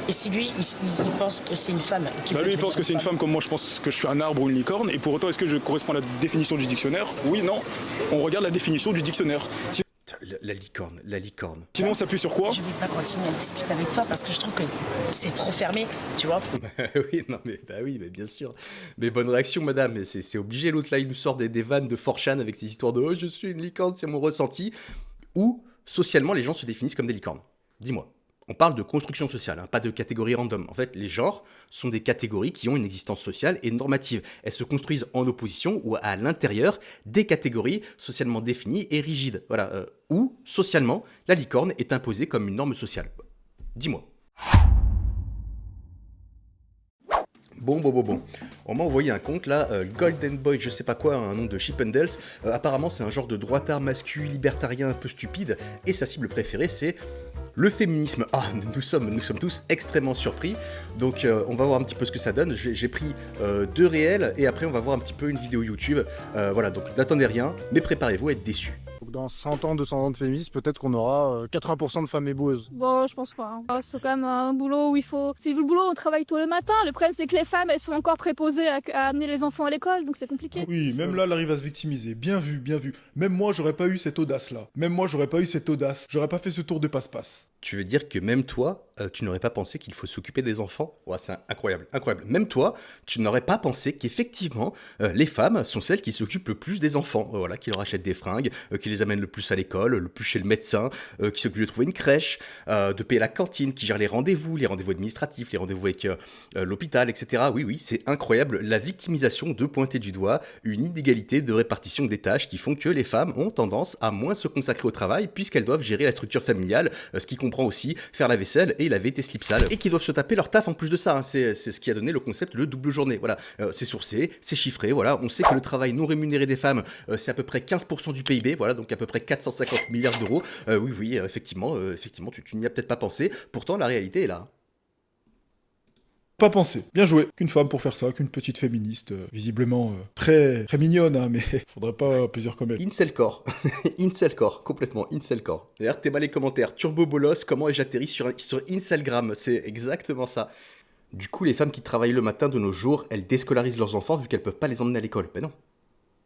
Et si lui, il pense que c'est une femme qui Bah fait lui, il que pense que c'est une femme comme moi, je pense que je suis un arbre ou une licorne, et pour autant, est-ce que je corresponds à la définition du dictionnaire? Oui, non. On regarde la définition du dictionnaire. La licorne, la licorne. Sinon, on s'appuie sur quoi? Je vais pas continuer à discuter avec toi parce que je trouve que c'est trop fermé, tu vois. Oui, non, mais bah oui, mais bien sûr. Mais bonne réaction, madame. Mais c'est obligé. L'autre là, il nous sort des vannes de 4chan avec ces histoires de oh, je suis une licorne, c'est mon ressenti. Ou socialement, les gens se définissent comme des licornes. Dis-moi. On parle de construction sociale, hein, pas de catégories random. En fait, les genres sont des catégories qui ont une existence sociale et normative. Elles se construisent en opposition ou à l'intérieur des catégories socialement définies et rigides. Voilà. Ou, socialement, la licorne est imposée comme une norme sociale. Dis-moi. Bon. On m'a envoyé un compte là, Golden Boy, je sais pas quoi, un nom de Chippendales. Apparemment, c'est un genre de droitard masculin libertarien un peu stupide. Et sa cible préférée, c'est le féminisme. Ah, nous sommes tous extrêmement surpris. Donc, on va voir un petit peu ce que ça donne. J'ai pris 2 réels et après, on va voir un petit peu une vidéo YouTube. Voilà, donc n'attendez rien, mais préparez-vous à être déçus. Donc dans 100 ans, 200 ans de féminisme, peut-être qu'on aura 80% de femmes éboueuses. Bon, je pense pas. C'est quand même un boulot où il faut... Si le boulot, on travaille tôt le matin. Le problème, c'est que les femmes, elles sont encore préposées à amener les enfants à l'école, donc c'est compliqué. Oui, même là, elle arrive à se victimiser. Bien vu, bien vu. Même moi, j'aurais pas eu cette audace-là. J'aurais pas fait ce tour de passe-passe. Tu veux dire que même toi, tu n'aurais pas pensé qu'il faut s'occuper des enfants? Ouais, c'est incroyable. Même toi, tu n'aurais pas pensé qu'effectivement, les femmes sont celles qui s'occupent le plus des enfants. Voilà, qui leur achètent des fringues, qui les amènent le plus à l'école, le plus chez le médecin, qui s'occupent de trouver une crèche, de payer la cantine, qui gèrent les rendez-vous administratifs, les rendez-vous avec l'hôpital, etc. Oui, c'est incroyable. La victimisation de pointer du doigt une inégalité de répartition des tâches qui font que les femmes ont tendance à moins se consacrer au travail puisqu'elles doivent gérer la structure familiale, ce qui comprend aussi faire la vaisselle et laver tes slips sales, et qui doivent se taper leur taf en plus de ça, hein. C'est ce qui a donné le concept de double journée, voilà. C'est sourcé, c'est chiffré, voilà, on sait que le travail non rémunéré des femmes, c'est à peu près 15% du PIB, voilà, donc à peu près 450 milliards d'euros, oui, effectivement, tu n'y as peut-être pas pensé, pourtant la réalité est là. Pas pensé. Bien joué. Qu'une femme pour faire ça, qu'une petite féministe, visiblement très mignonne, hein, mais faudrait pas plusieurs comme elle. Incelcore. Incelcore, complètement Incelcore. D'ailleurs, t'es mal les commentaires. Turbo Bolos, comment ai-je atterri sur Incelgram? C'est exactement ça. Du coup, les femmes qui travaillent le matin de nos jours, elles déscolarisent leurs enfants vu qu'elles peuvent pas les emmener à l'école. Ben non.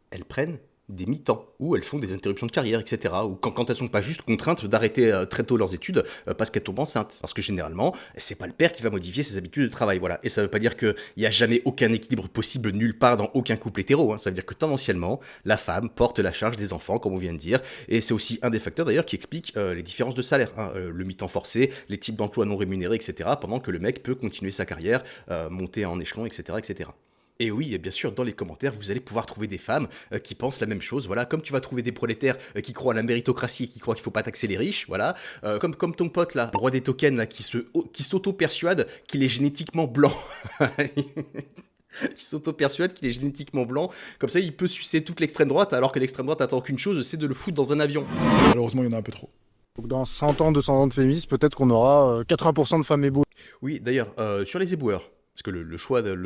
Elles prennent des mi-temps, ou elles font des interruptions de carrière, etc. Ou quand elles sont pas juste contraintes d'arrêter très tôt leurs études parce qu'elles tombent enceintes. Parce que généralement, c'est pas le père qui va modifier ses habitudes de travail, voilà. Et ça veut pas dire qu'il y a jamais aucun équilibre possible nulle part dans aucun couple hétéro, hein. Ça veut dire que tendanciellement, la femme porte la charge des enfants, comme on vient de dire. Et c'est aussi un des facteurs d'ailleurs qui explique les différences de salaire, hein. Le mi-temps forcé, les types d'emplois non rémunérés, etc. Pendant que le mec peut continuer sa carrière, monter en échelon, etc., etc. Et oui, et bien sûr, dans les commentaires, vous allez pouvoir trouver des femmes qui pensent la même chose, voilà, comme tu vas trouver des prolétaires qui croient à la méritocratie, qui croient qu'il faut pas taxer les riches, voilà, comme ton pote là, le roi des tokens là, qui s'auto-persuade qu'il est génétiquement blanc. Il s'auto-persuade qu'il est génétiquement blanc, comme ça il peut sucer toute l'extrême droite, alors que l'extrême droite attend qu'une chose, c'est de le foutre dans un avion. Malheureusement, il y en a un peu trop. Donc dans 100 ans, 200 ans de féminisme, peut-être qu'on aura 80% de femmes éboueuses. Oui, d'ailleurs, sur les éboueurs, parce que le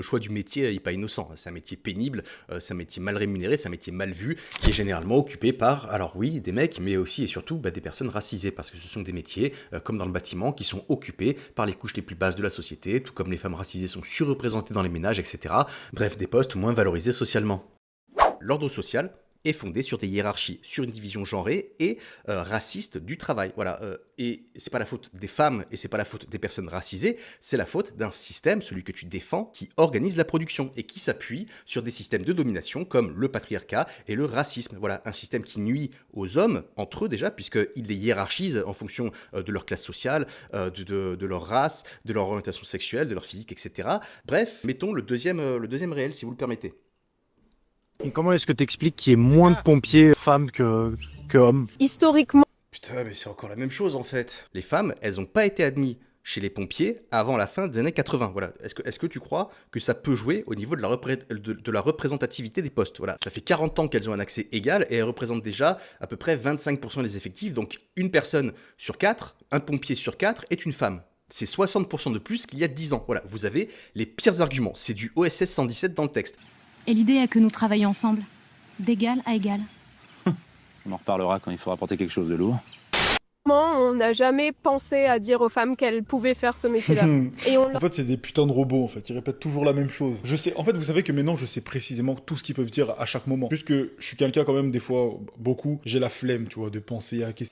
choix du métier n'est pas innocent, c'est un métier pénible, c'est un métier mal rémunéré, c'est un métier mal vu, qui est généralement occupé par, alors oui, des mecs, mais aussi et surtout des personnes racisées, parce que ce sont des métiers, comme dans le bâtiment, qui sont occupés par les couches les plus basses de la société, tout comme les femmes racisées sont surreprésentées dans les ménages, etc. Bref, des postes moins valorisés socialement. L'ordre social est fondé sur des hiérarchies, sur une division genrée et raciste du travail. Voilà. Et c'est pas la faute des femmes et c'est pas la faute des personnes racisées, c'est la faute d'un système, celui que tu défends, qui organise la production et qui s'appuie sur des systèmes de domination comme le patriarcat et le racisme. Voilà, un système qui nuit aux hommes, entre eux déjà, puisqu'il les hiérarchise en fonction de leur classe sociale, de leur race, de leur orientation sexuelle, de leur physique, etc. Bref, mettons le deuxième réel, si vous le permettez. Et comment est-ce que t'expliques qu'il y ait moins de pompiers femmes que hommes? Historiquement, Putain, mais c'est encore la même chose en fait. Les femmes, elles n'ont pas été admises chez les pompiers avant la fin des années 80. Voilà. Est-ce que tu crois que ça peut jouer au niveau de la représentativité des postes? Voilà. Ça fait 40 ans qu'elles ont un accès égal et elles représentent déjà à peu près 25% des effectifs. Donc une personne sur 4, un pompier sur 4 est une femme. C'est 60% de plus qu'il y a 10 ans. Voilà, vous avez les pires arguments. C'est du OSS 117 dans le texte. Et l'idée est que nous travaillions ensemble, d'égal à égal. On en reparlera quand il faudra porter quelque chose de lourd. On n'a jamais pensé à dire aux femmes qu'elles pouvaient faire ce métier-là. Et on En fait, c'est des putains de robots, en fait. Ils répètent toujours la même chose. Je sais, en fait, vous savez que maintenant, je sais précisément tout ce qu'ils peuvent dire à chaque moment. Puisque je suis quelqu'un, quand même, des fois, beaucoup, j'ai la flemme, tu vois, de penser à qu'est-ce.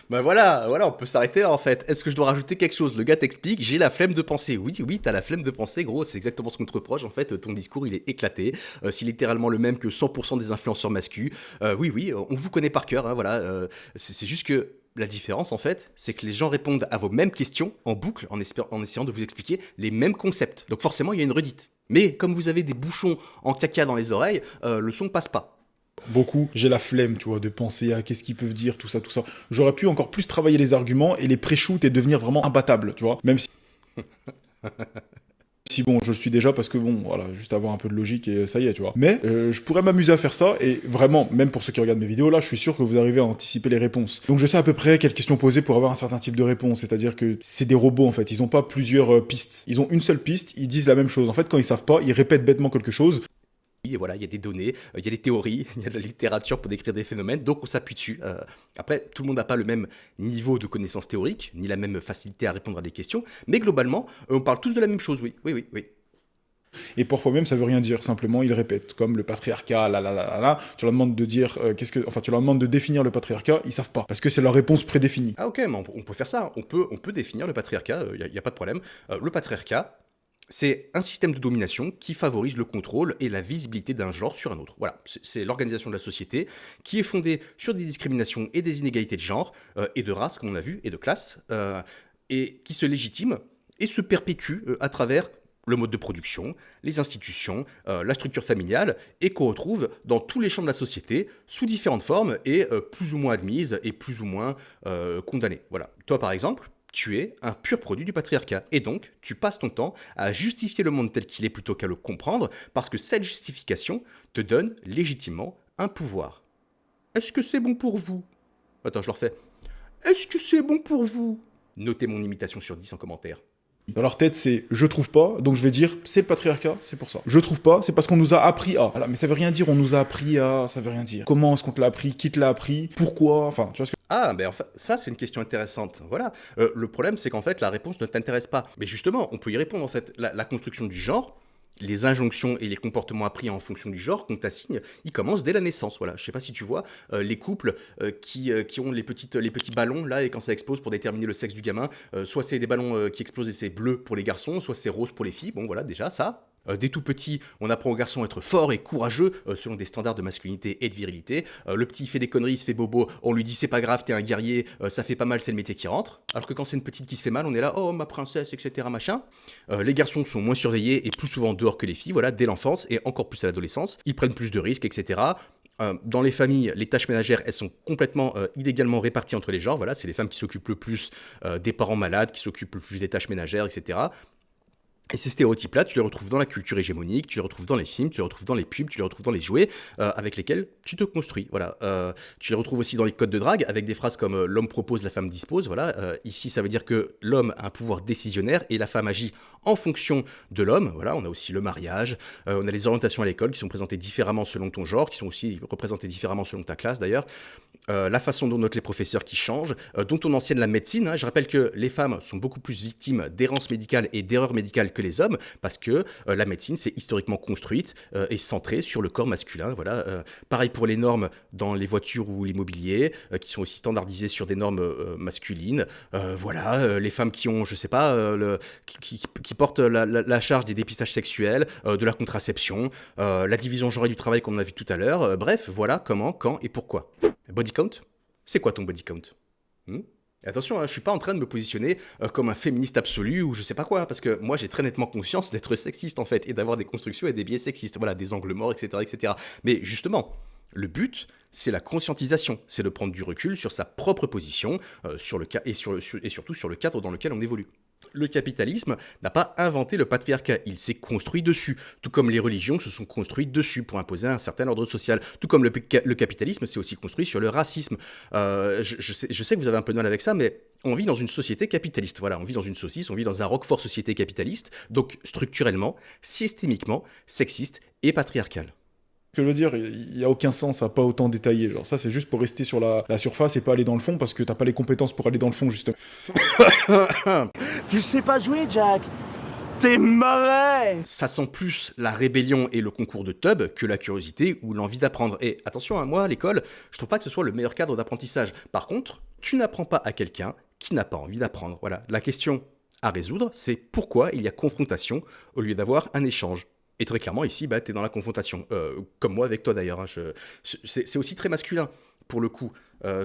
Bah voilà, on peut s'arrêter là en fait. Est-ce que je dois rajouter quelque chose? Le gars t'explique, j'ai la flemme de penser. Oui, t'as la flemme de penser, gros, c'est exactement ce qu'on te reproche. En fait, ton discours il est éclaté. C'est littéralement le même que 100% des influenceurs masculins. Oui, on vous connaît par cœur, hein, voilà. C'est juste que la différence en fait, c'est que les gens répondent à vos mêmes questions en boucle en essayant de vous expliquer les mêmes concepts. Donc forcément, il y a une redite. Mais comme vous avez des bouchons en caca dans les oreilles, le son passe pas. Beaucoup, j'ai la flemme, tu vois, de penser à qu'est-ce qu'ils peuvent dire, tout ça. J'aurais pu encore plus travailler les arguments et les pré-shoot et devenir vraiment imbattable, tu vois. Même si... si bon, je le suis déjà parce que bon, voilà, juste avoir un peu de logique et ça y est, tu vois. Mais je pourrais m'amuser à faire ça et vraiment, même pour ceux qui regardent mes vidéos, là, je suis sûr que vous arrivez à anticiper les réponses. Donc je sais à peu près quelles questions poser pour avoir un certain type de réponse, c'est-à-dire que c'est des robots en fait, ils ont pas plusieurs pistes. Ils ont une seule piste, ils disent la même chose. En fait, quand ils savent pas, ils répètent bêtement quelque chose. Et voilà, il y a des données, il y a des théories, il y a de la littérature pour décrire des phénomènes, donc on s'appuie dessus. Après, tout le monde n'a pas le même niveau de connaissances théoriques, ni la même facilité à répondre à des questions, mais globalement, on parle tous de la même chose, oui. Et parfois même, ça veut rien dire, simplement ils répètent, comme le patriarcat, tu leur demandes de dire, tu leur demandes de définir le patriarcat, ils savent pas, parce que c'est leur réponse prédéfinie. Ah ok, mais on peut faire ça, on peut définir le patriarcat, il n'y a pas de problème. Le patriarcat, c'est un système de domination qui favorise le contrôle et la visibilité d'un genre sur un autre. Voilà, c'est l'organisation de la société qui est fondée sur des discriminations et des inégalités de genre et de race, comme on a vu, et de classe, et qui se légitime et se perpétue à travers le mode de production, les institutions, la structure familiale, et qu'on retrouve dans tous les champs de la société, sous différentes formes, et plus ou moins admises, et plus ou moins condamnées. Voilà. Toi, par exemple, tu es un pur produit du patriarcat. Et donc, tu passes ton temps à justifier le monde tel qu'il est plutôt qu'à le comprendre, parce que cette justification te donne légitimement un pouvoir. Est-ce que c'est bon pour vous? Attends, je le refais. Est-ce que c'est bon pour vous? Notez mon imitation sur 10 en commentaire. Dans leur tête, c'est « je trouve pas », donc je vais dire « c'est le patriarcat, c'est pour ça ». Je trouve pas, c'est parce qu'on nous a appris à. Voilà, mais ça veut rien dire, on nous a appris à, ça veut rien dire. Comment est-ce qu'on te l'a appris? Qui te l'a appris? Pourquoi? Enfin, tu vois ce que... Ah, ben enfin, ça c'est une question intéressante. Voilà. Le problème, c'est qu'en fait, la réponse ne t'intéresse pas. Mais justement, on peut y répondre en fait. La construction du genre, les injonctions et les comportements appris en fonction du genre qu'on t'assigne, ils commencent dès la naissance. Voilà. Je sais pas si tu vois les couples qui ont les petits ballons là et quand ça explose pour déterminer le sexe du gamin, soit c'est des ballons qui explosent et c'est bleu pour les garçons, soit c'est rose pour les filles. Bon voilà, déjà ça. Dès tout petit, on apprend aux garçons à être forts et courageux selon des standards de masculinité et de virilité. Le petit il fait des conneries, il se fait bobo, on lui dit c'est pas grave, t'es un guerrier, ça fait pas mal, c'est le métier qui rentre. Alors que quand c'est une petite qui se fait mal, on est là, oh ma princesse, etc. machin. Les garçons sont moins surveillés et plus souvent dehors que les filles, voilà, dès l'enfance et encore plus à l'adolescence. Ils prennent plus de risques, etc. Dans les familles, les tâches ménagères, elles sont complètement inégalement réparties entre les genres. Voilà, c'est les femmes qui s'occupent le plus des parents malades, qui s'occupent le plus des tâches ménagères, etc. Et ces stéréotypes-là, tu les retrouves dans la culture hégémonique, tu les retrouves dans les films, tu les retrouves dans les pubs, tu les retrouves dans les jouets avec lesquels tu te construis. Voilà. Tu les retrouves aussi dans les codes de drague avec des phrases comme l'homme propose, la femme dispose. Voilà. Ici, ça veut dire que l'homme a un pouvoir décisionnaire et la femme agit en fonction de l'homme. Voilà. On a aussi le mariage, on a les orientations à l'école qui sont présentées différemment selon ton genre, qui sont aussi représentées différemment selon ta classe d'ailleurs. La façon dont notent les professeurs qui changent, dont on enseigne la médecine. Hein. Je rappelle que les femmes sont beaucoup plus victimes d'errance médicale et d'erreurs médicales que les hommes, parce que la médecine, c'est historiquement construite et centrée sur le corps masculin. Voilà. Pareil pour les normes dans les voitures ou l'immobilier, qui sont aussi standardisées sur des normes masculines. Voilà. Les femmes qui ont, je sais pas, qui portent la charge des dépistages sexuels, de la contraception, la division genrée du travail comme on a vu tout à l'heure. Bref, voilà comment, quand et pourquoi. Body count? C'est quoi ton body count? Attention, hein, je suis pas en train de me positionner comme un féministe absolu ou je sais pas quoi, parce que moi j'ai très nettement conscience d'être sexiste en fait, et d'avoir des constructions et des biais sexistes, voilà, des angles morts, etc., etc. Mais justement, le but, c'est la conscientisation, c'est de prendre du recul sur sa propre position, sur le cas et surtout sur le cadre dans lequel on évolue. Le capitalisme n'a pas inventé le patriarcat, il s'est construit dessus, tout comme les religions se sont construites dessus pour imposer un certain ordre social, tout comme le capitalisme s'est aussi construit sur le racisme. Je sais que vous avez un peu de mal avec ça, mais on vit dans une société capitaliste, voilà, on vit dans une saucisse, on vit dans un roquefort société capitaliste, donc structurellement, systémiquement, sexiste et patriarcal. Ce que je veux dire, il n'y a aucun sens à pas autant détailler. Genre, ça, c'est juste pour rester sur la surface et pas aller dans le fond parce que t'as pas les compétences pour aller dans le fond, justement. Tu sais pas jouer, Jack. T'es mauvais. Ça sent plus la rébellion et le concours de tub que la curiosité ou l'envie d'apprendre. Et attention, moi, à l'école, je trouve pas que ce soit le meilleur cadre d'apprentissage. Par contre, tu n'apprends pas à quelqu'un qui n'a pas envie d'apprendre. Voilà, la question à résoudre, c'est pourquoi il y a confrontation au lieu d'avoir un échange. Et très clairement, ici, t'es dans la confrontation. Comme moi avec toi, d'ailleurs. Hein, c'est aussi très masculin, pour le coup,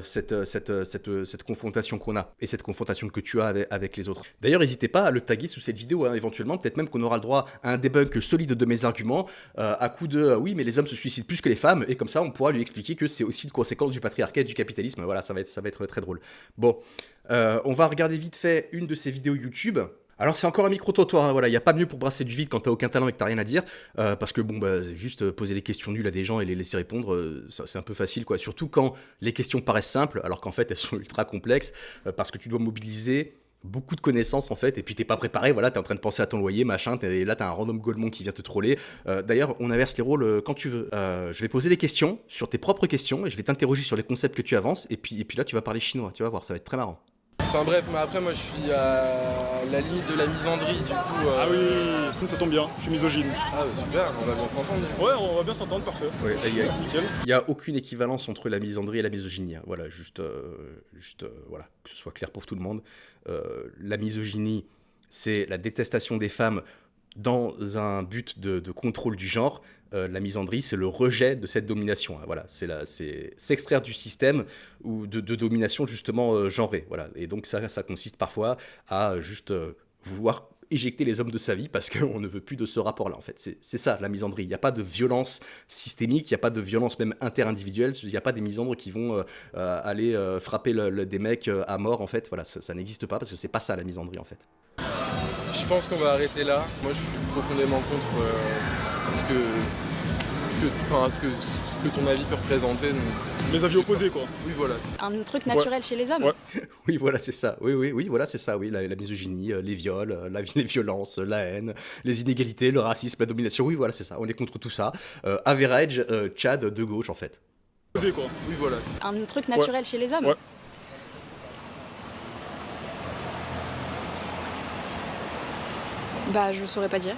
cette confrontation qu'on a. Et cette confrontation que tu as avec les autres. D'ailleurs, n'hésitez pas à le taguer sous cette vidéo, hein, éventuellement. Peut-être même qu'on aura le droit à un debunk solide de mes arguments, à coup de oui, mais les hommes se suicident plus que les femmes. Et comme ça, on pourra lui expliquer que c'est aussi une conséquence du patriarcat et du capitalisme. Voilà, ça va être très drôle. Bon, on va regarder vite fait une de ces vidéos YouTube. Alors c'est encore un micro-trottoir, hein, voilà, il n'y a pas mieux pour brasser du vide quand t'as aucun talent et que t'as rien à dire, parce que juste poser des questions nulles à des gens et les laisser répondre, c'est un peu facile, quoi. Surtout quand les questions paraissent simples, alors qu'en fait elles sont ultra complexes, parce que tu dois mobiliser beaucoup de connaissances en fait, et puis t'es pas préparé, voilà, t'es en train de penser à ton loyer, machin, là t'as un random golemon qui vient te troller. D'ailleurs, on inverse les rôles quand tu veux. Je vais poser des questions sur tes propres questions, et je vais t'interroger sur les concepts que tu avances, et puis là tu vas parler chinois, tu vas voir, ça va être très marrant. Enfin bref, mais après moi je suis à la limite de la misandrie du coup. Ah oui, ça tombe bien, je suis misogyne. Ah super, on va bien s'entendre. Ouais, on va bien s'entendre, parfait. Ouais, Nickel. Il n'y a aucune équivalence entre la misandrie et la misogynie. Hein. Voilà, juste voilà, que ce soit clair pour tout le monde. La misogynie, c'est la détestation des femmes dans un but de contrôle du genre. La misandrie, c'est le rejet de cette domination. Hein. Voilà, c'est s'extraire du système ou de domination justement genrée. Voilà, et donc ça consiste parfois à juste vouloir éjecter les hommes de sa vie parce qu'on ne veut plus de ce rapport-là. En fait, c'est ça la misandrie. Il n'y a pas de violence systémique, il n'y a pas de violence même inter-individuelle. Il n'y a pas des misandres qui vont aller frapper des mecs à mort. En fait, voilà, ça n'existe pas parce que c'est pas ça la misandrie en fait. Je pense qu'on va arrêter là. Moi, je suis profondément contre ce que ton avis peut représenter. Donc, les avis opposés, quoi. Oui, voilà. Un truc naturel chez les hommes. Ouais. Oui, voilà, c'est ça. Oui, voilà, c'est ça. Oui, la misogynie, les viols, les violences, la haine, les inégalités, le racisme, la domination. Oui, voilà, c'est ça. On est contre tout ça. Average, Tchad de gauche, en fait. Opposés, quoi. Oui, voilà. Un truc naturel chez les hommes. Ouais. Bah, je saurais pas dire.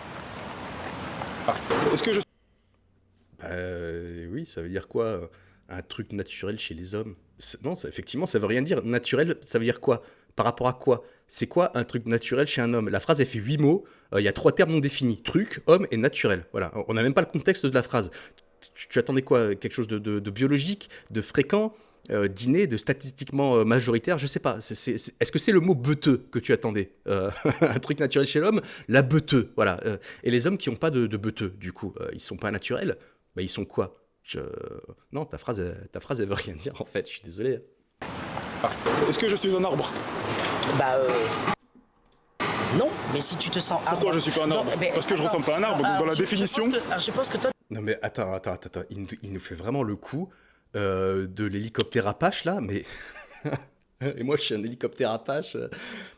Ah. Est-ce que je... Oui, ça veut dire quoi un truc naturel chez les hommes? Non, effectivement, ça veut rien dire. Naturel, ça veut dire quoi? Par rapport à quoi? C'est quoi un truc naturel chez un homme? La phrase, elle fait 8 mots. Il y a 3 termes non définis. Truc, homme et naturel. Voilà. On n'a même pas le contexte de la phrase. Tu attendais quoi? Quelque chose de biologique, de fréquent, d'inné, de statistiquement majoritaire? Je sais pas. Est-ce que c'est le mot beuteux que tu attendais? Un truc naturel chez l'homme? La beuteux. Voilà. Et les hommes qui n'ont pas de beuteux, du coup, ils sont pas naturels? Bah, ils sont quoi? Non, ta phrase, elle veut rien dire, en fait. Je suis désolé. Ah. Est-ce que je suis un arbre? Non, mais si tu te sens arbre... Pourquoi je suis pas un arbre? Parce que je ressemble pas à un arbre, donc dans la définition... Je pense que toi... Non mais attends, il nous fait vraiment le coup de l'hélicoptère Apache, là, mais... Et moi, je suis un hélicoptère Apache,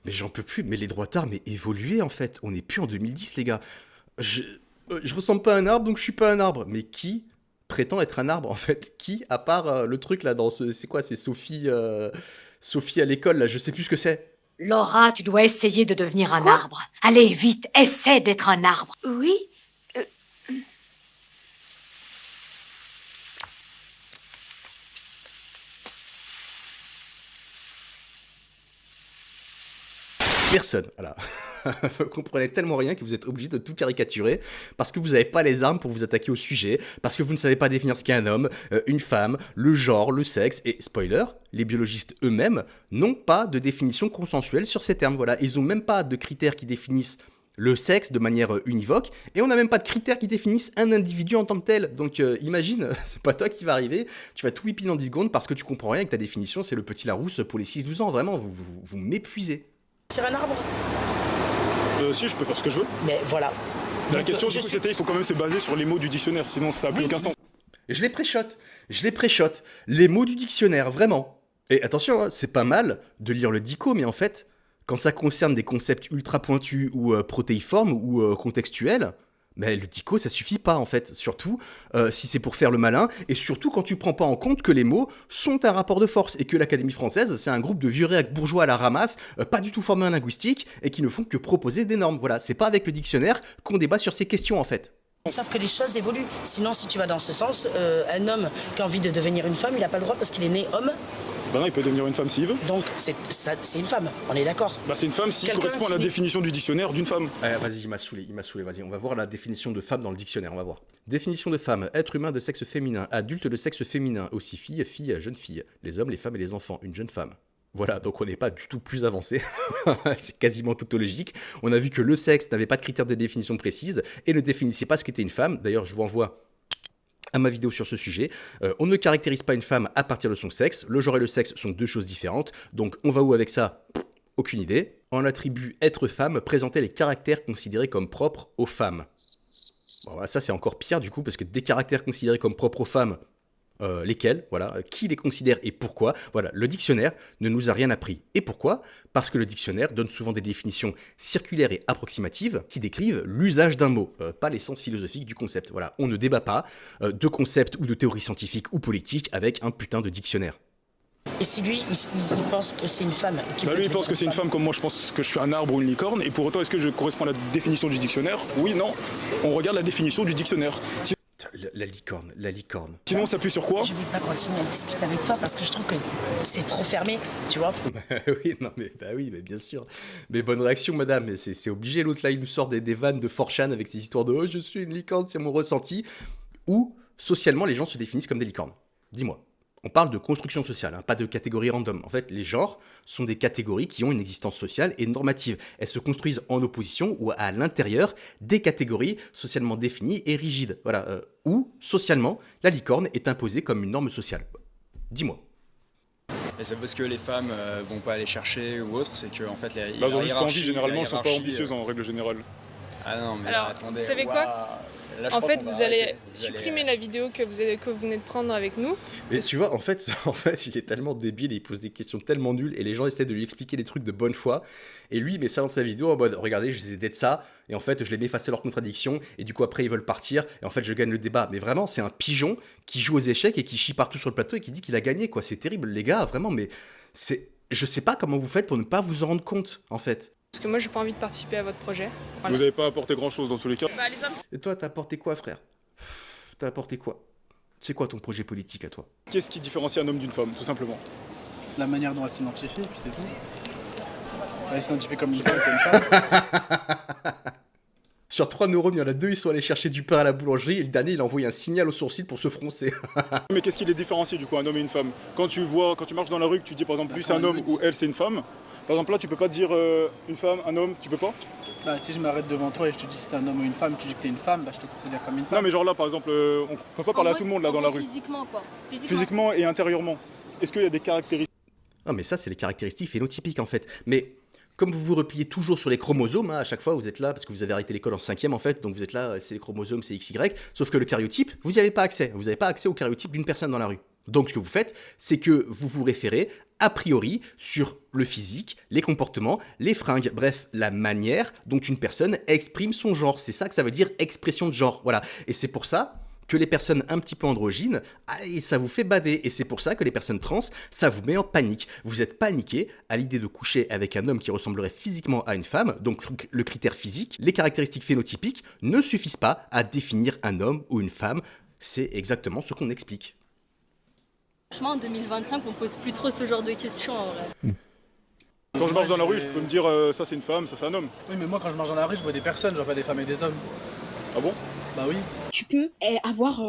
mais j'en peux plus. Mais les droitards, mais évolués, en fait. On n'est plus en 2010, les gars. Je ressemble pas à un arbre, donc je suis pas un arbre. Mais qui prétend être un arbre, en fait? Qui, à part le truc, là, c'est quoi? C'est Sophie à l'école, là, je sais plus ce que c'est. Laura, tu dois essayer de devenir un arbre. Allez, vite, essaie d'être un arbre. Oui. Personne, voilà. Vous comprenez tellement rien que vous êtes obligé de tout caricaturer parce que vous n'avez pas les armes pour vous attaquer au sujet, parce que vous ne savez pas définir ce qu'est un homme, une femme, le genre, le sexe, et spoiler, les biologistes eux-mêmes n'ont pas de définition consensuelle sur ces termes, voilà. Ils n'ont même pas de critères qui définissent le sexe de manière univoque, et on n'a même pas de critères qui définissent un individu en tant que tel. Donc imagine, c'est pas toi qui va arriver, tu vas tout whipper en 10 secondes parce que tu comprends rien et que ta définition c'est le petit Larousse pour les 6-12 ans, vraiment, vous m'épuisez. Sur un arbre? Si, je peux faire ce que je veux. Mais voilà. La question, du coup, c'était, il faut quand même se baser sur les mots du dictionnaire, sinon ça n'a plus aucun sens. Je les préchote. Les mots du dictionnaire, vraiment. Et attention, hein, c'est pas mal de lire le dico, mais en fait, quand ça concerne des concepts ultra pointus ou protéiformes ou contextuels, Mais le dico, ça suffit pas en fait, surtout si c'est pour faire le malin, et surtout quand tu prends pas en compte que les mots sont un rapport de force, et que l'Académie française, c'est un groupe de vieux réacs bourgeois à la ramasse, pas du tout formés en linguistique, et qui ne font que proposer des normes. Voilà, c'est pas avec le dictionnaire qu'on débat sur ces questions en fait. Sauf que les choses évoluent. Sinon, si tu vas dans ce sens, un homme qui a envie de devenir une femme, il n'a pas le droit parce qu'il est né homme. Ben non, il peut devenir une femme s'il veut. Donc c'est une femme, on est d'accord. Bah c'est une femme s'il correspond à la définition du dictionnaire d'une femme. Vas-y, il m'a saoulé, vas-y, on va voir la définition de femme dans le dictionnaire, on va voir. Définition de femme, être humain de sexe féminin, adulte de sexe féminin, aussi fille, jeune fille, les hommes, les femmes et les enfants, une jeune femme. Voilà, donc on n'est pas du tout plus avancé, c'est quasiment tautologique. On a vu que le sexe n'avait pas de critères de définition précise et ne définissait pas ce qu'était une femme. D'ailleurs, je vous renvoie à ma vidéo sur ce sujet. On ne caractérise pas une femme à partir de son sexe. Le genre et le sexe sont deux choses différentes. Donc on va où avec ça ? Aucune idée. On attribue être femme, présenter les caractères considérés comme propres aux femmes. Bon, voilà, ça c'est encore pire du coup, parce que des caractères considérés comme propres aux femmes, lesquels, voilà, qui les considère et pourquoi. Voilà, le dictionnaire ne nous a rien appris. Et pourquoi ? Parce que le dictionnaire donne souvent des définitions circulaires et approximatives qui décrivent l'usage d'un mot, pas l'essence philosophique du concept. Voilà, on ne débat pas de concepts ou de théories scientifiques ou politiques avec un putain de dictionnaire. Et si lui, il pense que c'est une femme qui Lui, il pense que c'est une femme comme moi, je pense que je suis un arbre ou une licorne, et pour autant, est-ce que je corresponds à la définition du dictionnaire ? Oui, non. On regarde la définition du dictionnaire. La licorne. Sinon, on s'appuie sur quoi ? Je ne vais pas continuer à discuter avec toi parce que je trouve que c'est trop fermé, tu vois. Oui, mais bien sûr. Mais bonne réaction, madame. Mais c'est obligé, l'autre là, il nous sort des vannes de 4chan avec ces histoires de « Oh, je suis une licorne, c'est mon ressenti ». Ou, socialement, les gens se définissent comme des licornes. Dis-moi. On parle de construction sociale, hein, pas de catégories random. En fait, les genres sont des catégories qui ont une existence sociale et normative. Elles se construisent en opposition ou à l'intérieur des catégories socialement définies et rigides. Voilà. Où, socialement, la licorne est imposée comme une norme sociale. Dis-moi. Et c'est parce que les femmes vont pas aller chercher ou autre, c'est que en fait elles ont juste pas envie, généralement, elles sont pas ambitieuses en règle générale. Ah non, mais alors, attendez, vous savez quoi ? Là, en fait, vous allez supprimer la vidéo que vous venez de prendre avec nous. Mais tu vois, en fait, il est tellement débile et il pose des questions tellement nulles et les gens essaient de lui expliquer des trucs de bonne foi. Et lui, il met ça dans sa vidéo en mode, regardez, je les ai aidés de ça. Et en fait, je les mets face à leurs contradictions. Et du coup, après, ils veulent partir. Et en fait, je gagne le débat. Mais vraiment, c'est un pigeon qui joue aux échecs et qui chie partout sur le plateau et qui dit qu'il a gagné, quoi. C'est terrible, les gars, vraiment. Mais je sais pas comment vous faites pour ne pas vous en rendre compte, en fait. Parce que moi, j'ai pas envie de participer à votre projet. Voilà. Vous avez pas apporté grand-chose dans tous les cas. Bah, les hommes... Et toi, t'as apporté quoi, frère ? T'as apporté quoi ? C'est quoi ton projet politique à toi ? Qu'est-ce qui différencie un homme d'une femme, tout simplement ? La manière dont elle s'identifie, puis c'est tout. Elle s'identifie comme une femme, c'est une femme. Sur 3 neurones, il y en a 2, ils sont allés chercher du pain à la boulangerie, et le dernier, il a envoyé un signal au sourcil pour se froncer. Mais qu'est-ce qui les différencie, du coup, un homme et une femme ? Quand tu marches dans la rue, que tu dis, par exemple, lui c'est un homme ou elle c'est une femme, par exemple, là, tu peux pas dire une femme, un homme, tu peux pas ? Bah, si je m'arrête devant toi et je te dis si t'es un homme ou une femme, tu dis que t'es une femme, bah je te considère comme une femme. Non, mais genre là, par exemple, on peut pas parler à tout le monde là dans la rue. Physiquement, quoi. Physiquement et intérieurement. Est-ce qu'il y a des caractéristiques ? Non, mais ça, c'est les caractéristiques phénotypiques en fait. Mais comme vous vous repliez toujours sur les chromosomes, hein, à chaque fois vous êtes là parce que vous avez arrêté l'école en 5e en fait, donc vous êtes là, c'est les chromosomes, c'est XY, sauf que le karyotype, vous n'y avez pas accès. Vous n'avez pas accès au karyotype d'une personne dans la rue. Donc ce que vous faites, c'est que vous vous référez a priori sur le physique, les comportements, les fringues, bref, la manière dont une personne exprime son genre. C'est ça que ça veut dire expression de genre, voilà. Et c'est pour ça que les personnes un petit peu androgynes, ça vous fait bader. Et c'est pour ça que les personnes trans, ça vous met en panique. Vous êtes paniqué à l'idée de coucher avec un homme qui ressemblerait physiquement à une femme, donc le critère physique, les caractéristiques phénotypiques ne suffisent pas à définir un homme ou une femme. C'est exactement ce qu'on explique. Franchement, en 2025, on pose plus trop ce genre de questions en vrai. Quand je marche dans la rue, je peux me dire ça c'est une femme, ça c'est un homme. Oui, mais moi quand je marche dans la rue, je vois des personnes, je vois pas des femmes et des hommes. Ah bon ? Bah oui. Tu peux avoir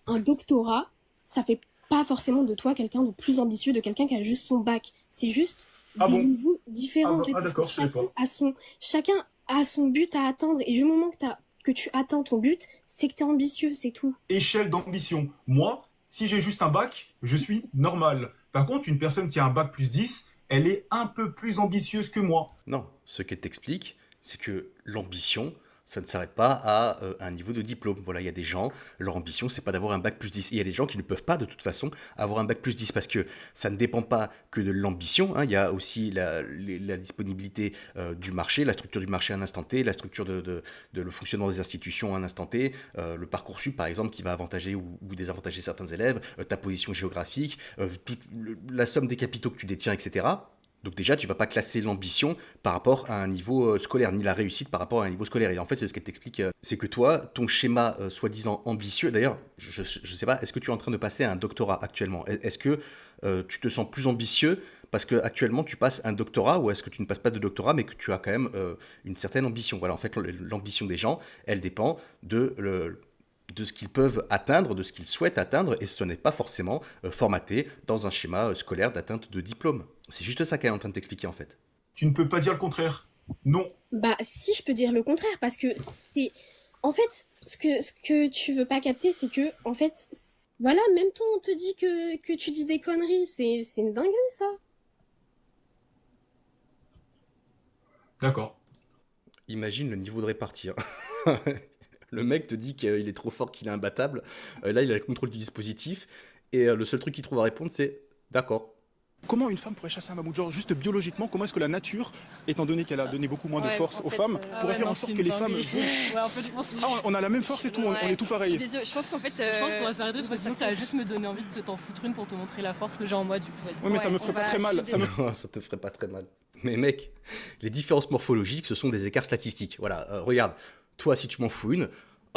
un doctorat, ça fait pas forcément de toi quelqu'un de plus ambitieux, de quelqu'un qui a juste son bac. C'est juste des niveaux différents en fait. Parce que chacun a son but à atteindre et du moment que tu atteins ton but, c'est que t'es ambitieux, c'est tout. Échelle d'ambition. Moi, si j'ai juste un bac, je suis normal. Par contre, une personne qui a un bac plus 10, elle est un peu plus ambitieuse que moi. Non, ce qu'elle t'explique, c'est que l'ambition, Ça ne s'arrête pas à un niveau de diplôme. Voilà, il y a des gens, leur ambition, c'est pas d'avoir un bac plus 10. Et il y a des gens qui ne peuvent pas, de toute façon, avoir un bac plus 10 parce que ça ne dépend pas que de l'ambition. Hein. Il y a aussi la disponibilité du marché, la structure du marché à un instant T, la structure de le fonctionnement des institutions à un instant T, le Parcoursup, par exemple, qui va avantager ou désavantager certains élèves, ta position géographique, la somme des capitaux que tu détiens, etc. Donc déjà, tu vas pas classer l'ambition par rapport à un niveau scolaire, ni la réussite par rapport à un niveau scolaire. Et en fait, c'est ce qu'elle t'explique, c'est que toi, ton schéma soi-disant ambitieux, d'ailleurs, je sais pas, est-ce que tu es en train de passer à un doctorat actuellement? Est-ce que tu te sens plus ambitieux parce que actuellement tu passes un doctorat, ou est-ce que tu ne passes pas de doctorat mais que tu as quand même une certaine ambition? Voilà, en fait, l'ambition des gens, elle dépend de ce qu'ils peuvent atteindre, de ce qu'ils souhaitent atteindre, et ce n'est pas forcément formaté dans un schéma scolaire d'atteinte de diplôme. C'est juste ça qu'elle est en train de t'expliquer en fait. Tu ne peux pas dire le contraire. Non. Bah si, je peux dire le contraire, parce que c'est... En fait, ce que tu veux pas capter, c'est que, en fait, voilà, même toi, on te dit que tu dis des conneries, c'est une dinguerie, ça. D'accord. Imagine le niveau de répartie. Hein. Le mec te dit qu'il est trop fort, qu'il est imbattable. Là, il a le contrôle du dispositif. Et le seul truc qu'il trouve à répondre, c'est « d'accord ». Comment une femme pourrait chasser un mammouth? Genre, juste biologiquement, comment est-ce que la nature, étant donné qu'elle a donné beaucoup moins de force aux femmes, pourrait faire en sorte que les femmes... Ouais, en fait, je pense... on a la même force et tout, on est tout pareil. Je pense qu'en fait... Je pense qu'on va s'arrêter parce que sinon ça va juste me donner envie de t'en foutre une pour te montrer la force que j'ai en moi, du coup. Ouais, mais ça me ferait pas très mal. Ça te ferait pas très mal. Mais mec, les différences morphologiques, ce sont des écarts statistiques. Voilà, regarde, toi, si tu m'en fous une...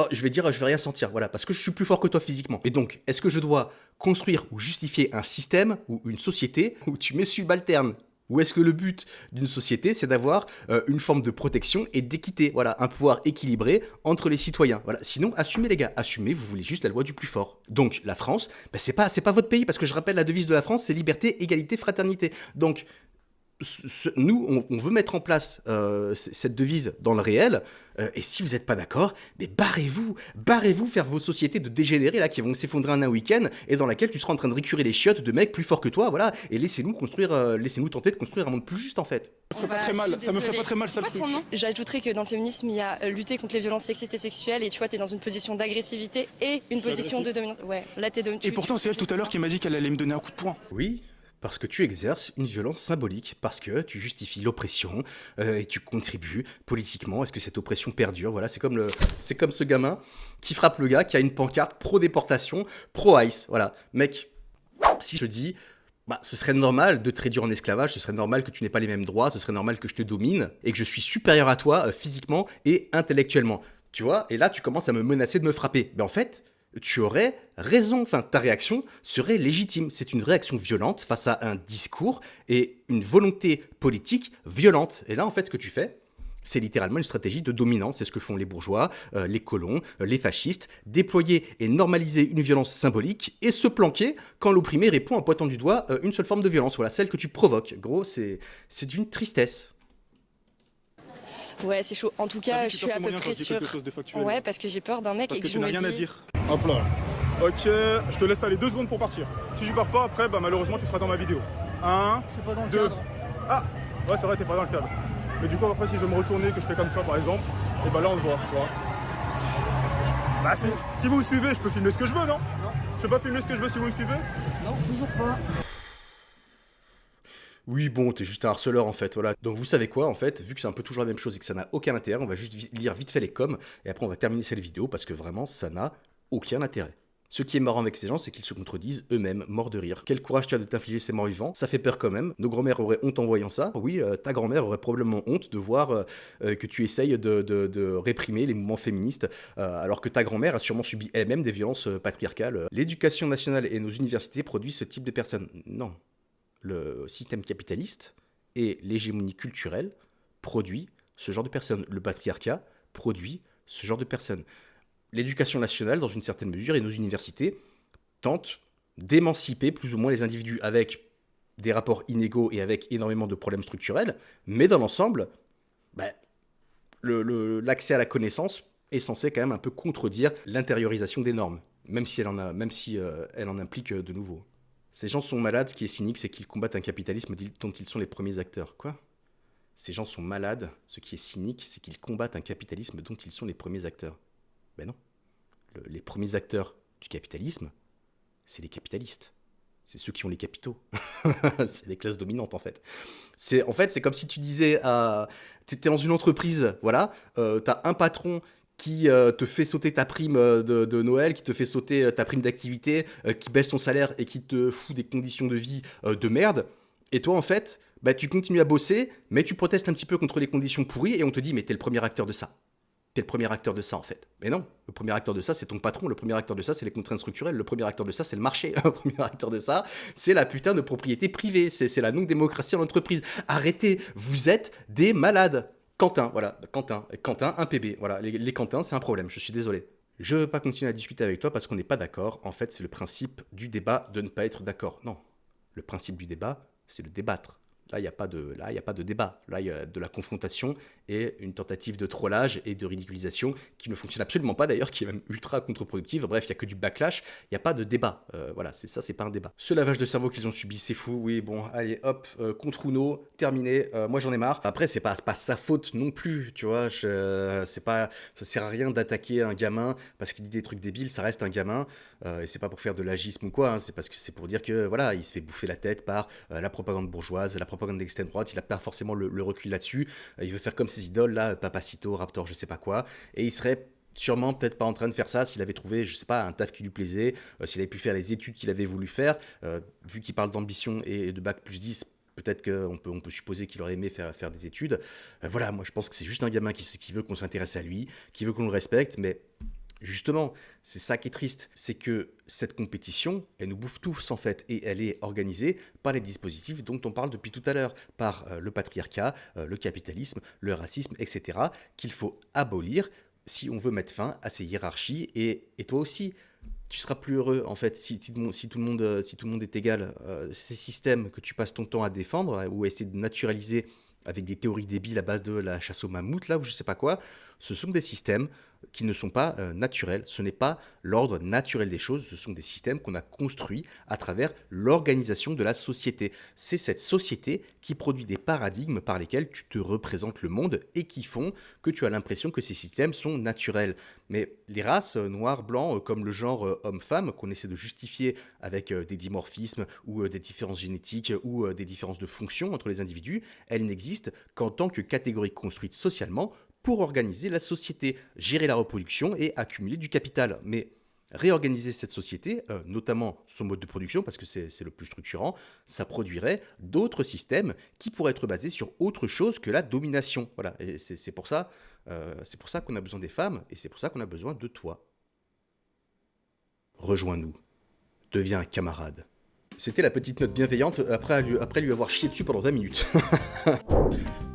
Oh, je vais dire, je vais rien sentir, voilà, parce que je suis plus fort que toi physiquement. Et donc, est-ce que je dois construire ou justifier un système ou une société où tu m'es subalterne? Ou est-ce que le but d'une société, c'est d'avoir une forme de protection et d'équité, voilà, un pouvoir équilibré entre les citoyens, voilà. Sinon, assumez les gars, assumez, vous voulez juste la loi du plus fort. Donc, la France, bah, c'est pas votre pays, parce que je rappelle, la devise de la France, c'est liberté, égalité, fraternité. Donc, nous, on veut mettre en place cette devise dans le réel, et si vous n'êtes pas d'accord, mais barrez-vous faire vos sociétés de dégénérés là qui vont s'effondrer en un week-end, et dans laquelle tu seras en train de récurer les chiottes de mecs plus forts que toi, voilà, et laissez-nous tenter de construire un monde plus juste en fait. Ça me ferait pas très mal, ça me ferait pas très mal ça le truc. J'ajouterais que dans le féminisme, il y a lutter contre les violences sexistes et sexuelles, et tu vois, t'es dans une position d'agressivité et une position de dominance. Ouais, là t'es dominant. Et pourtant, c'est elle tout à l'heure qui m'a dit qu'elle allait me donner un coup de poing. Oui. Parce que tu exerces une violence symbolique, parce que tu justifies l'oppression et tu contribues politiquement à ce que cette oppression perdure. Voilà, c'est comme ce gamin qui frappe le gars qui a une pancarte pro-déportation, pro-ICE. Voilà, mec, si je dis, bah, ce serait normal de te réduire en esclavage, ce serait normal que tu n'aies pas les mêmes droits, ce serait normal que je te domine et que je suis supérieur à toi physiquement et intellectuellement. Tu vois, et là tu commences à me menacer de me frapper. Mais en fait... tu aurais raison, enfin ta réaction serait légitime. C'est une réaction violente face à un discours et une volonté politique violente. Et là en fait ce que tu fais, c'est littéralement une stratégie de dominance. C'est ce que font les bourgeois, les colons, les fascistes, déployer et normaliser une violence symbolique et se planquer quand l'opprimé répond en pointant du doigt une seule forme de violence, voilà, celle que tu provoques. Gros, c'est d'une tristesse. Ouais, c'est chaud. En tout cas, je suis à peu près sûre. Ouais, parce que j'ai peur d'un mec et que je me dis... Parce que tu n'as rien à dire. Hop là. Ok, je te laisse aller 2 secondes pour partir. Si je pars pas, après, bah, malheureusement, tu seras dans ma vidéo. 1, 2... Ah, ouais, c'est vrai, t'es pas dans le cadre. Mais du coup, après, si je veux me retourner, que je fais comme ça, par exemple, et bah là, on le voit, tu vois. Bah, si vous me suivez, je peux filmer ce que je veux, non? Non. Je peux pas filmer ce que je veux si vous me suivez? Non, toujours pas. Oui, bon, t'es juste un harceleur en fait, voilà. Donc vous savez quoi, en fait, vu que c'est un peu toujours la même chose et que ça n'a aucun intérêt, on va juste lire vite fait les coms, et après on va terminer cette vidéo, parce que vraiment, ça n'a aucun intérêt. Ce qui est marrant avec ces gens, c'est qu'ils se contredisent eux-mêmes, morts de rire. Quel courage tu as de t'infliger ces morts vivants, ça fait peur quand même. Nos grands-mères auraient honte en voyant ça. Oui, ta grand-mère aurait probablement honte de voir que tu essayes de réprimer les mouvements féministes, alors que ta grand-mère a sûrement subi elle-même des violences patriarcales. L'éducation nationale et nos universités produisent ce type de personnes. Non. Le système capitaliste et l'hégémonie culturelle produit ce genre de personnes. Le patriarcat produit ce genre de personnes. L'éducation nationale, dans une certaine mesure, et nos universités tentent d'émanciper plus ou moins les individus avec des rapports inégaux et avec énormément de problèmes structurels, mais dans l'ensemble, bah, l'accès à la connaissance est censé quand même un peu contredire l'intériorisation des normes, même si elle en implique de nouveau. Ces gens sont malades, ce qui est cynique, c'est qu'ils combattent un capitalisme dont ils sont les premiers acteurs. Quoi ? Ces gens sont malades. Ce qui est cynique, c'est qu'ils combattent un capitalisme dont ils sont les premiers acteurs. Ben non. Les premiers acteurs du capitalisme, c'est les capitalistes. C'est ceux qui ont les capitaux. C'est les classes dominantes, en fait. C'est comme si tu disais, t'étais dans une entreprise, voilà, t'as un patron qui te fait sauter ta prime de Noël, qui te fait sauter ta prime d'activité, qui baisse ton salaire et qui te fout des conditions de vie de merde. Et toi, en fait, bah, tu continues à bosser, mais tu protestes un petit peu contre les conditions pourries et on te dit, mais t'es le premier acteur de ça. T'es le premier acteur de ça, en fait. Mais non, le premier acteur de ça, c'est ton patron. Le premier acteur de ça, c'est les contraintes structurelles. Le premier acteur de ça, c'est le marché. Le premier acteur de ça, c'est la putain de propriété privée. C'est la non-démocratie en entreprise. Arrêtez, vous êtes des malades. Quentin, voilà, Quentin, un PB. Voilà, les Quentins, c'est un problème, je suis désolé. Je veux pas continuer à discuter avec toi parce qu'on n'est pas d'accord. En fait, c'est le principe du débat de ne pas être d'accord. Non, le principe du débat, c'est de débattre. Là, il n'y a pas de débat. Là, il y a de la confrontation et une tentative de trollage et de ridiculisation qui ne fonctionne absolument pas, d'ailleurs, qui est même ultra contre-productive. Bref, il n'y a que du backlash, il n'y a pas de débat. Voilà, c'est pas un débat. Ce lavage de cerveau qu'ils ont subi, c'est fou. Oui, bon, allez, hop, contre Uno, terminé. Moi, j'en ai marre. Après, c'est pas sa faute non plus, tu vois. Ça sert à rien d'attaquer un gamin parce qu'il dit des trucs débiles, ça reste un gamin. Et c'est pas pour faire de l'agisme ou quoi, hein, c'est parce que c'est pour dire que, voilà, il se fait bouffer la tête par la propagande bourgeoise, la propagande d'extrême droite, il n'a pas forcément le recul là-dessus, il veut faire comme ses idoles, là, Papacito, Raptor, je sais pas quoi, et il serait sûrement peut-être pas en train de faire ça s'il avait trouvé, je sais pas, un taf qui lui plaisait, s'il avait pu faire les études qu'il avait voulu faire, vu qu'il parle d'ambition et de bac plus 10, peut-être qu'on peut supposer qu'il aurait aimé faire des études. Voilà, moi je pense que c'est juste un gamin qui veut qu'on s'intéresse à lui, qui veut qu'on le respecte, mais justement, c'est ça qui est triste, c'est que cette compétition, elle nous bouffe tous en fait, et elle est organisée par les dispositifs dont on parle depuis tout à l'heure, par le patriarcat, le capitalisme, le racisme, etc., qu'il faut abolir si on veut mettre fin à ces hiérarchies, et toi aussi, tu seras plus heureux en fait si tout le monde est égal. Ces systèmes que tu passes ton temps à défendre ou à essayer de naturaliser avec des théories débiles à base de la chasse aux mammouths, là, ou je sais pas quoi, ce sont des systèmes qui ne sont pas naturels. Ce n'est pas l'ordre naturel des choses, ce sont des systèmes qu'on a construits à travers l'organisation de la société. C'est cette société qui produit des paradigmes par lesquels tu te représentes le monde et qui font que tu as l'impression que ces systèmes sont naturels. Mais les races noires, blancs, comme le genre homme-femme, qu'on essaie de justifier avec des dimorphismes ou des différences génétiques ou des différences de fonction entre les individus, elles n'existent qu'en tant que catégories construites socialement pour organiser la société, gérer la reproduction et accumuler du capital. Mais réorganiser cette société, notamment son mode de production, parce que c'est le plus structurant, ça produirait d'autres systèmes qui pourraient être basés sur autre chose que la domination. Voilà, et c'est pour ça qu'on a besoin des femmes, et c'est pour ça qu'on a besoin de toi. Rejoins-nous, deviens un camarade. C'était la petite note bienveillante après lui avoir chié dessus pendant 20 minutes.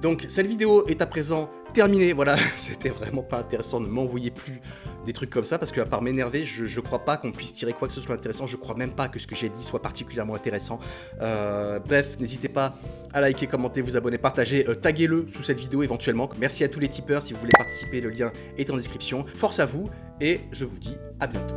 Donc cette vidéo est à présent terminée, voilà, c'était vraiment pas intéressant, ne m'envoyez plus des trucs comme ça, parce qu'à part m'énerver, je crois pas qu'on puisse tirer quoi que ce soit intéressant, je crois même pas que ce que j'ai dit soit particulièrement intéressant. Bref, n'hésitez pas à liker, commenter, vous abonner, partager, taguez-le sous cette vidéo éventuellement. Merci à tous les tipeurs, si vous voulez participer, le lien est en description. Force à vous, et je vous dis à bientôt.